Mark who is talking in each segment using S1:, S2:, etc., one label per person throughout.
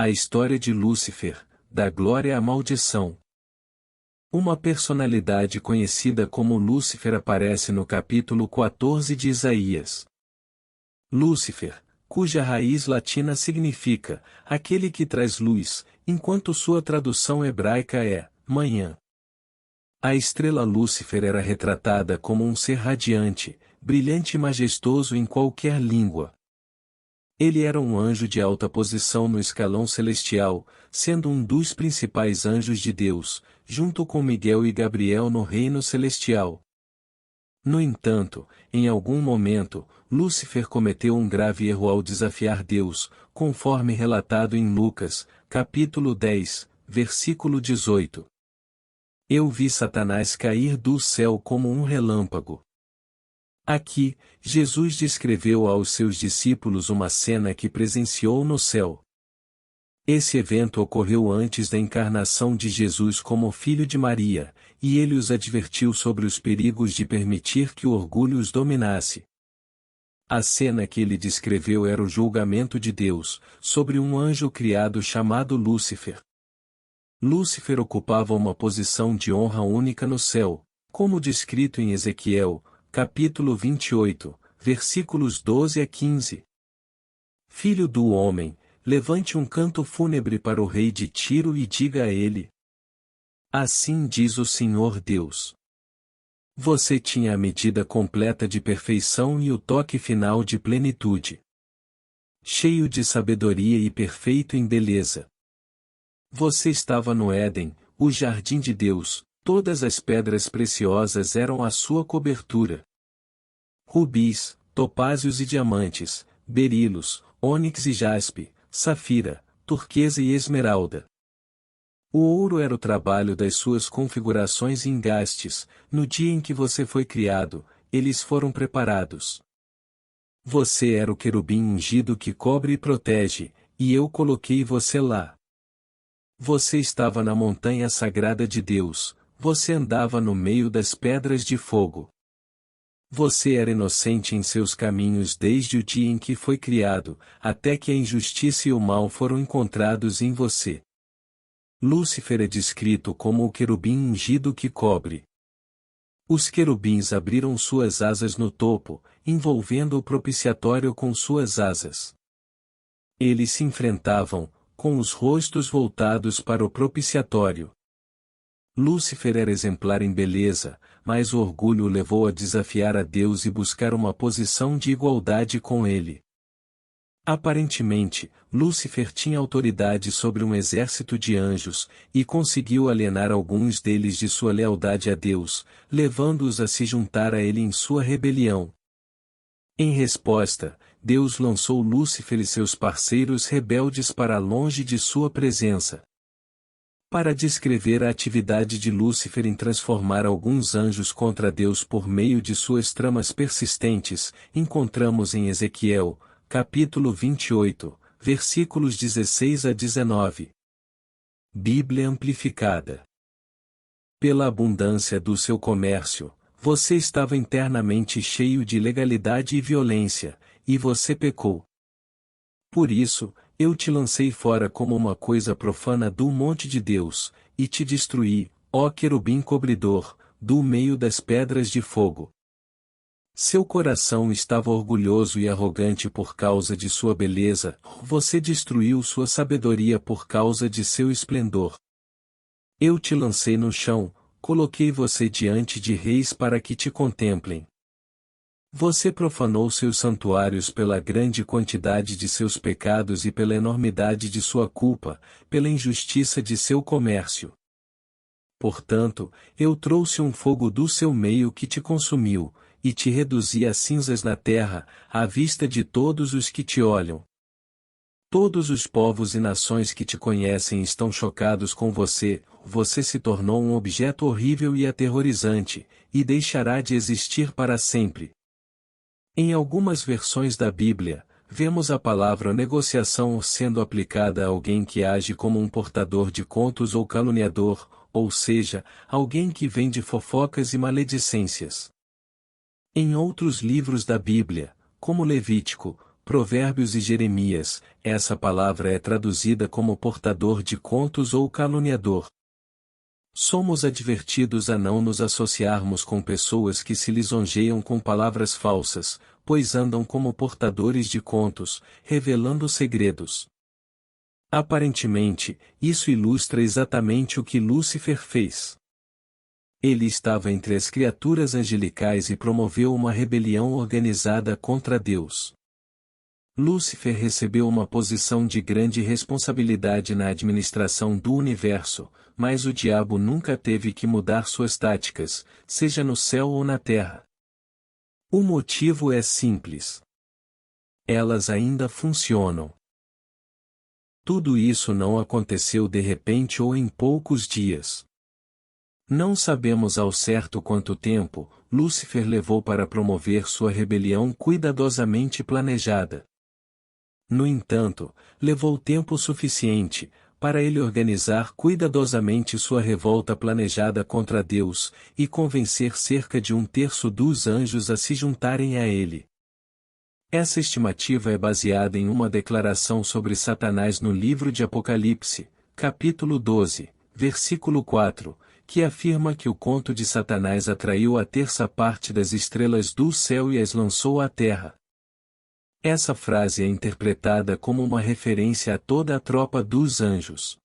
S1: A história de Lúcifer, da glória à maldição. Uma personalidade conhecida como Lúcifer aparece no capítulo 14 de Isaías. Lúcifer, cuja raiz latina significa aquele que traz luz, enquanto sua tradução hebraica é manhã. A estrela Lúcifer era retratada como um ser radiante, brilhante e majestoso em qualquer língua. Ele era um anjo de alta posição no escalão celestial, sendo um dos principais anjos de Deus, junto com Miguel e Gabriel no reino celestial. No entanto, em algum momento, Lúcifer cometeu um grave erro ao desafiar Deus, conforme relatado em Lucas, capítulo 10, versículo 18. Eu vi Satanás cair do céu como um relâmpago. Aqui, Jesus descreveu aos seus discípulos uma cena que presenciou no céu. Esse evento ocorreu antes da encarnação de Jesus como filho de Maria, e ele os advertiu sobre os perigos de permitir que o orgulho os dominasse. A cena que ele descreveu era o julgamento de Deus, sobre um anjo criado chamado Lúcifer. Lúcifer ocupava uma posição de honra única no céu, como descrito em Ezequiel, capítulo 28, versículos 12 a 15. Filho do homem, levante um canto fúnebre para o rei de Tiro e diga a ele: assim diz o Senhor Deus. Você tinha a medida completa de perfeição e o toque final de plenitude. Cheio de sabedoria e perfeito em beleza. Você estava no Éden, o jardim de Deus. Todas as pedras preciosas eram a sua cobertura. Rubis, topázios e diamantes, berilos, ônix e jaspe, safira, turquesa e esmeralda. O ouro era o trabalho das suas configurações e engastes. No dia em que você foi criado, eles foram preparados. Você era o querubim ungido que cobre e protege, e eu coloquei você lá. Você estava na montanha sagrada de Deus. Você andava no meio das pedras de fogo. Você era inocente em seus caminhos desde o dia em que foi criado, até que a injustiça e o mal foram encontrados em você. Lúcifer é descrito como o querubim ungido que cobre. Os querubins abriram suas asas no topo, envolvendo o propiciatório com suas asas. Eles se enfrentavam, com os rostos voltados para o propiciatório. Lúcifer era exemplar em beleza, mas o orgulho o levou a desafiar a Deus e buscar uma posição de igualdade com ele. Aparentemente, Lúcifer tinha autoridade sobre um exército de anjos, e conseguiu alienar alguns deles de sua lealdade a Deus, levando-os a se juntar a ele em sua rebelião. Em resposta, Deus lançou Lúcifer e seus parceiros rebeldes para longe de sua presença. Para descrever a atividade de Lúcifer em transformar alguns anjos contra Deus por meio de suas tramas persistentes, encontramos em Ezequiel, capítulo 28, versículos 16 a 19. Bíblia Amplificada. Pela abundância do seu comércio, você estava internamente cheio de ilegalidade e violência, e você pecou. Por isso, eu te lancei fora como uma coisa profana do monte de Deus, e te destruí, ó querubim cobridor, do meio das pedras de fogo. Seu coração estava orgulhoso e arrogante por causa de sua beleza, você destruiu sua sabedoria por causa de seu esplendor. Eu te lancei no chão, coloquei você diante de reis para que te contemplem. Você profanou seus santuários pela grande quantidade de seus pecados e pela enormidade de sua culpa, pela injustiça de seu comércio. Portanto, eu trouxe um fogo do seu meio que te consumiu, e te reduzi a cinzas na terra, à vista de todos os que te olham. Todos os povos e nações que te conhecem estão chocados com você, você se tornou um objeto horrível e aterrorizante, e deixará de existir para sempre. Em algumas versões da Bíblia, vemos a palavra negociação sendo aplicada a alguém que age como um portador de contos ou caluniador, ou seja, alguém que vende fofocas e maledicências. Em outros livros da Bíblia, como Levítico, Provérbios e Jeremias, essa palavra é traduzida como portador de contos ou caluniador. Somos advertidos a não nos associarmos com pessoas que se lisonjeiam com palavras falsas, pois andam como portadores de contos, revelando segredos. Aparentemente, isso ilustra exatamente o que Lúcifer fez. Ele estava entre as criaturas angelicais e promoveu uma rebelião organizada contra Deus. Lúcifer recebeu uma posição de grande responsabilidade na administração do universo, mas o diabo nunca teve que mudar suas táticas, seja no céu ou na terra. O motivo é simples. Elas ainda funcionam. Tudo isso não aconteceu de repente ou em poucos dias. Não sabemos ao certo quanto tempo Lúcifer levou para promover sua rebelião cuidadosamente planejada. No entanto, levou tempo suficiente para ele organizar cuidadosamente sua revolta planejada contra Deus e convencer cerca de 1/3 dos anjos a se juntarem a ele. Essa estimativa é baseada em uma declaração sobre Satanás no livro de Apocalipse, capítulo 12, versículo 4, que afirma que o conto de Satanás atraiu a 1/3 das estrelas do céu e as lançou à terra. Essa frase é interpretada como uma referência a toda a tropa dos anjos.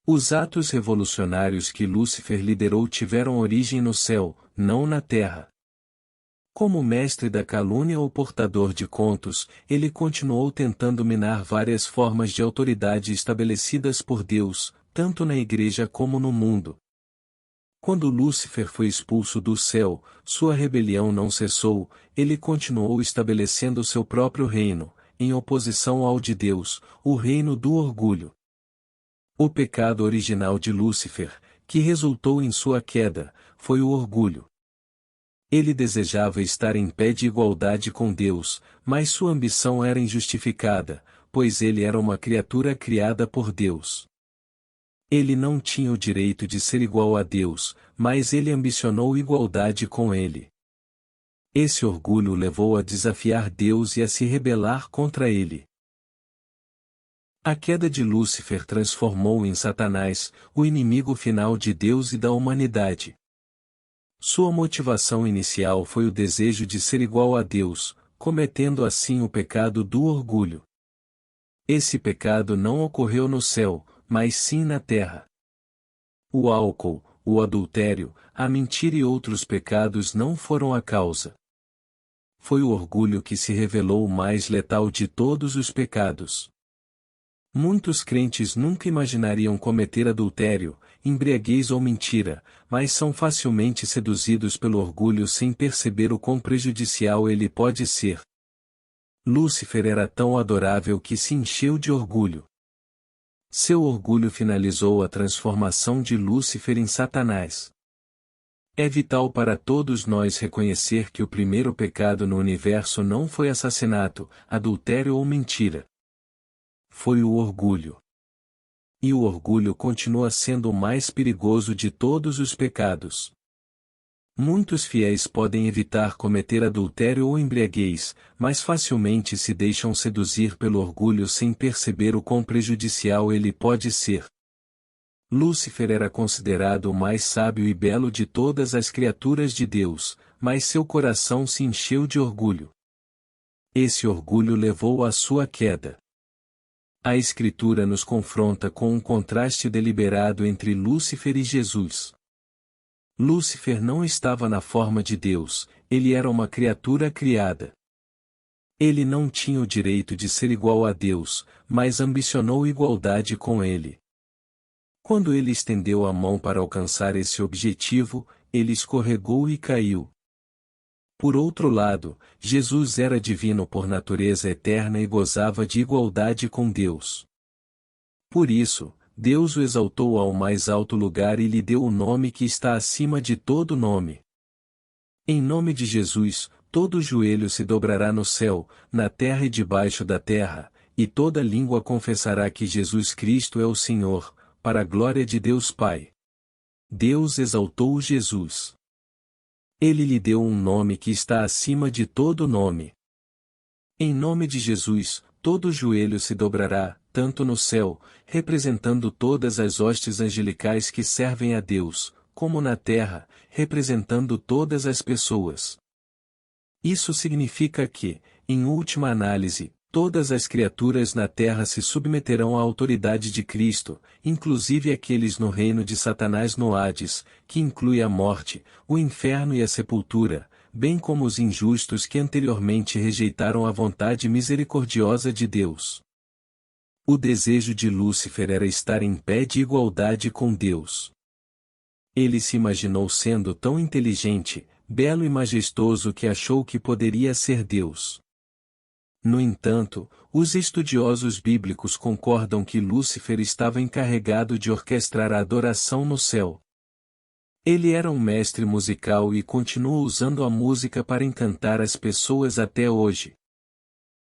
S1: Os atos revolucionários que Lúcifer liderou tiveram origem no céu, não na terra. Como mestre da calúnia ou portador de contos, ele continuou tentando minar várias formas de autoridade estabelecidas por Deus, tanto na igreja como no mundo. Quando Lúcifer foi expulso do céu, sua rebelião não cessou, ele continuou estabelecendo seu próprio reino, em oposição ao de Deus, o reino do orgulho. O pecado original de Lúcifer, que resultou em sua queda, foi o orgulho. Ele desejava estar em pé de igualdade com Deus, mas sua ambição era injustificada, pois ele era uma criatura criada por Deus. Ele não tinha o direito de ser igual a Deus, mas ele ambicionou igualdade com ele. Esse orgulho o levou a desafiar Deus e a se rebelar contra ele. A queda de Lúcifer transformou em Satanás, o inimigo final de Deus e da humanidade. Sua motivação inicial foi o desejo de ser igual a Deus, cometendo assim o pecado do orgulho. Esse pecado não ocorreu no céu, mas sim na terra. O álcool, o adultério, a mentira e outros pecados não foram a causa. Foi o orgulho que se revelou o mais letal de todos os pecados. Muitos crentes nunca imaginariam cometer adultério, embriaguez ou mentira, mas são facilmente seduzidos pelo orgulho sem perceber o quão prejudicial ele pode ser. Lúcifer era tão adorável que se encheu de orgulho. Seu orgulho finalizou a transformação de Lúcifer em Satanás. É vital para todos nós reconhecer que o primeiro pecado no universo não foi assassinato, adultério ou mentira. Foi o orgulho. E o orgulho continua sendo o mais perigoso de todos os pecados. Muitos fiéis podem evitar cometer adultério ou embriaguez, mas facilmente se deixam seduzir pelo orgulho sem perceber o quão prejudicial ele pode ser. Lúcifer era considerado o mais sábio e belo de todas as criaturas de Deus, mas seu coração se encheu de orgulho. Esse orgulho levou à sua queda. A Escritura nos confronta com um contraste deliberado entre Lúcifer e Jesus. Lúcifer não estava na forma de Deus, ele era uma criatura criada. Ele não tinha o direito de ser igual a Deus, mas ambicionou igualdade com ele. Quando ele estendeu a mão para alcançar esse objetivo, ele escorregou e caiu. Por outro lado, Jesus era divino por natureza eterna e gozava de igualdade com Deus. Por isso, Deus o exaltou ao mais alto lugar e lhe deu o nome que está acima de todo nome. Em nome de Jesus, todo joelho se dobrará no céu, na terra e debaixo da terra, e toda língua confessará que Jesus Cristo é o Senhor, para a glória de Deus Pai. Deus exaltou Jesus. Ele lhe deu um nome que está acima de todo nome. Em nome de Jesus, todo joelho se dobrará, tanto no céu, representando todas as hostes angelicais que servem a Deus, como na terra, representando todas as pessoas. Isso significa que, em última análise, todas as criaturas na terra se submeterão à autoridade de Cristo, inclusive aqueles no reino de Satanás no Hades, que inclui a morte, o inferno e a sepultura, bem como os injustos que anteriormente rejeitaram a vontade misericordiosa de Deus. O desejo de Lúcifer era estar em pé de igualdade com Deus. Ele se imaginou sendo tão inteligente, belo e majestoso que achou que poderia ser Deus. No entanto, os estudiosos bíblicos concordam que Lúcifer estava encarregado de orquestrar a adoração no céu. Ele era um mestre musical e continua usando a música para encantar as pessoas até hoje.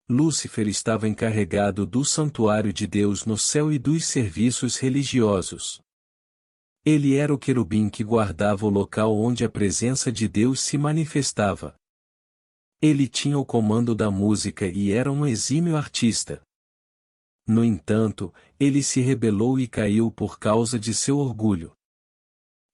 S1: Lúcifer estava encarregado do santuário de Deus no céu e dos serviços religiosos. Ele era o querubim que guardava o local onde a presença de Deus se manifestava. Ele tinha o comando da música e era um exímio artista. No entanto, ele se rebelou e caiu por causa de seu orgulho.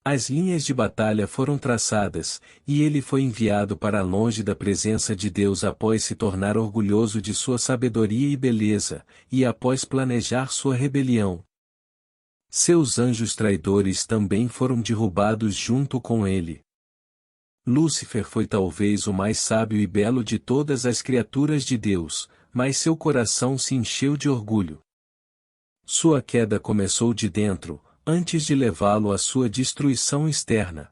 S1: As linhas de batalha foram traçadas, e ele foi enviado para longe da presença de Deus após se tornar orgulhoso de sua sabedoria e beleza, e após planejar sua rebelião. Seus anjos traidores também foram derrubados junto com ele. Lúcifer foi talvez o mais sábio e belo de todas as criaturas de Deus, mas seu coração se encheu de orgulho. Sua queda começou de dentro, antes de levá-lo à sua destruição externa.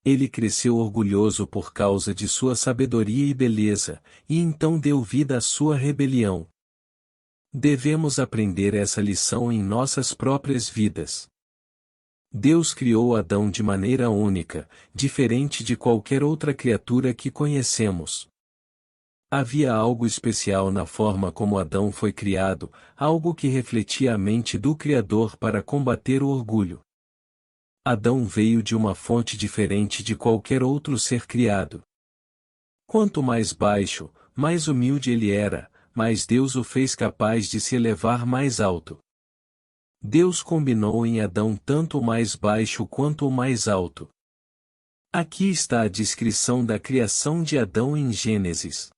S1: Ele cresceu orgulhoso por causa de sua sabedoria e beleza, e então deu vida à sua rebelião. Devemos aprender essa lição em nossas próprias vidas. Deus criou Adão de maneira única, diferente de qualquer outra criatura que conhecemos. Havia algo especial na forma como Adão foi criado, algo que refletia a mente do Criador para combater o orgulho. Adão veio de uma fonte diferente de qualquer outro ser criado. Quanto mais baixo, mais humilde ele era, mas Deus o fez capaz de se elevar mais alto. Deus combinou em Adão tanto o mais baixo quanto o mais alto. Aqui está a descrição da criação de Adão em Gênesis.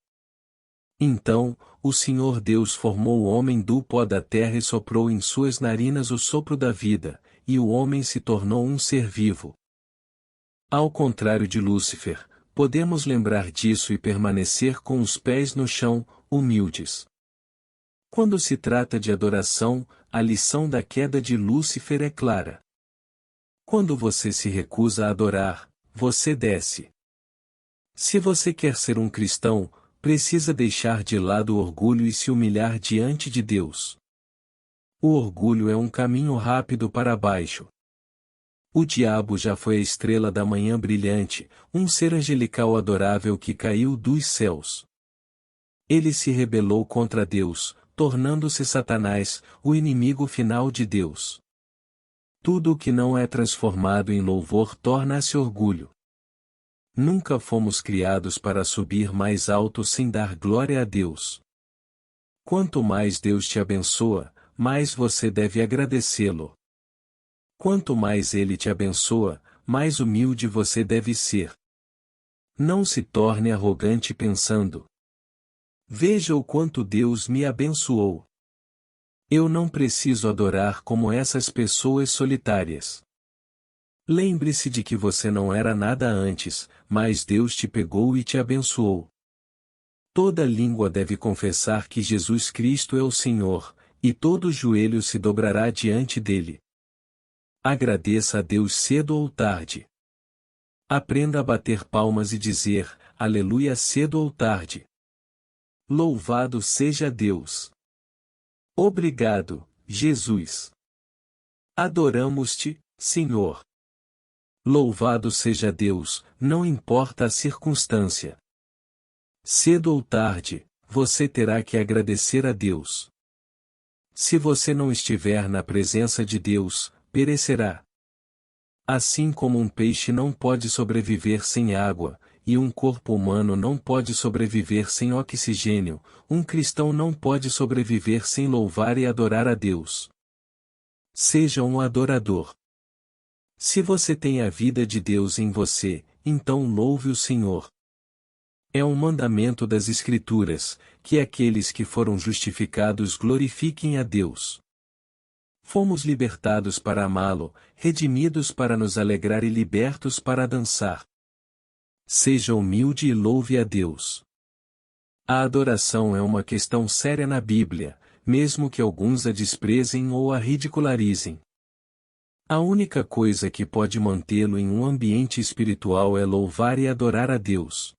S1: Então, o Senhor Deus formou o homem do pó da terra e soprou em suas narinas o sopro da vida, e o homem se tornou um ser vivo. Ao contrário de Lúcifer, podemos lembrar disso e permanecer com os pés no chão, humildes. Quando se trata de adoração, a lição da queda de Lúcifer é clara. Quando você se recusa a adorar, você desce. Se você quer ser um cristão, precisa deixar de lado o orgulho e se humilhar diante de Deus. O orgulho é um caminho rápido para baixo. O diabo já foi a estrela da manhã brilhante, um ser angelical adorável que caiu dos céus. Ele se rebelou contra Deus, tornando-se Satanás, o inimigo final de Deus. Tudo o que não é transformado em louvor torna-se orgulho. Nunca fomos criados para subir mais alto sem dar glória a Deus. Quanto mais Deus te abençoa, mais você deve agradecê-lo. Quanto mais Ele te abençoa, mais humilde você deve ser. Não se torne arrogante pensando: veja o quanto Deus me abençoou. Eu não preciso adorar como essas pessoas solitárias. Lembre-se de que você não era nada antes, mas Deus te pegou e te abençoou. Toda língua deve confessar que Jesus Cristo é o Senhor, e todo joelho se dobrará diante dele. Agradeça a Deus cedo ou tarde. Aprenda a bater palmas e dizer: aleluia cedo ou tarde. Louvado seja Deus. Obrigado, Jesus. Adoramos-te, Senhor. Louvado seja Deus, não importa a circunstância. Cedo ou tarde, você terá que agradecer a Deus. Se você não estiver na presença de Deus, perecerá. Assim como um peixe não pode sobreviver sem água, e um corpo humano não pode sobreviver sem oxigênio, um cristão não pode sobreviver sem louvar e adorar a Deus. Seja um adorador. Se você tem a vida de Deus em você, então louve o Senhor. É um mandamento das Escrituras, que aqueles que foram justificados glorifiquem a Deus. Fomos libertados para amá-lo, redimidos para nos alegrar e libertos para dançar. Seja humilde e louve a Deus. A adoração é uma questão séria na Bíblia, mesmo que alguns a desprezem ou a ridicularizem. A única coisa que pode mantê-lo em um ambiente espiritual é louvar e adorar a Deus.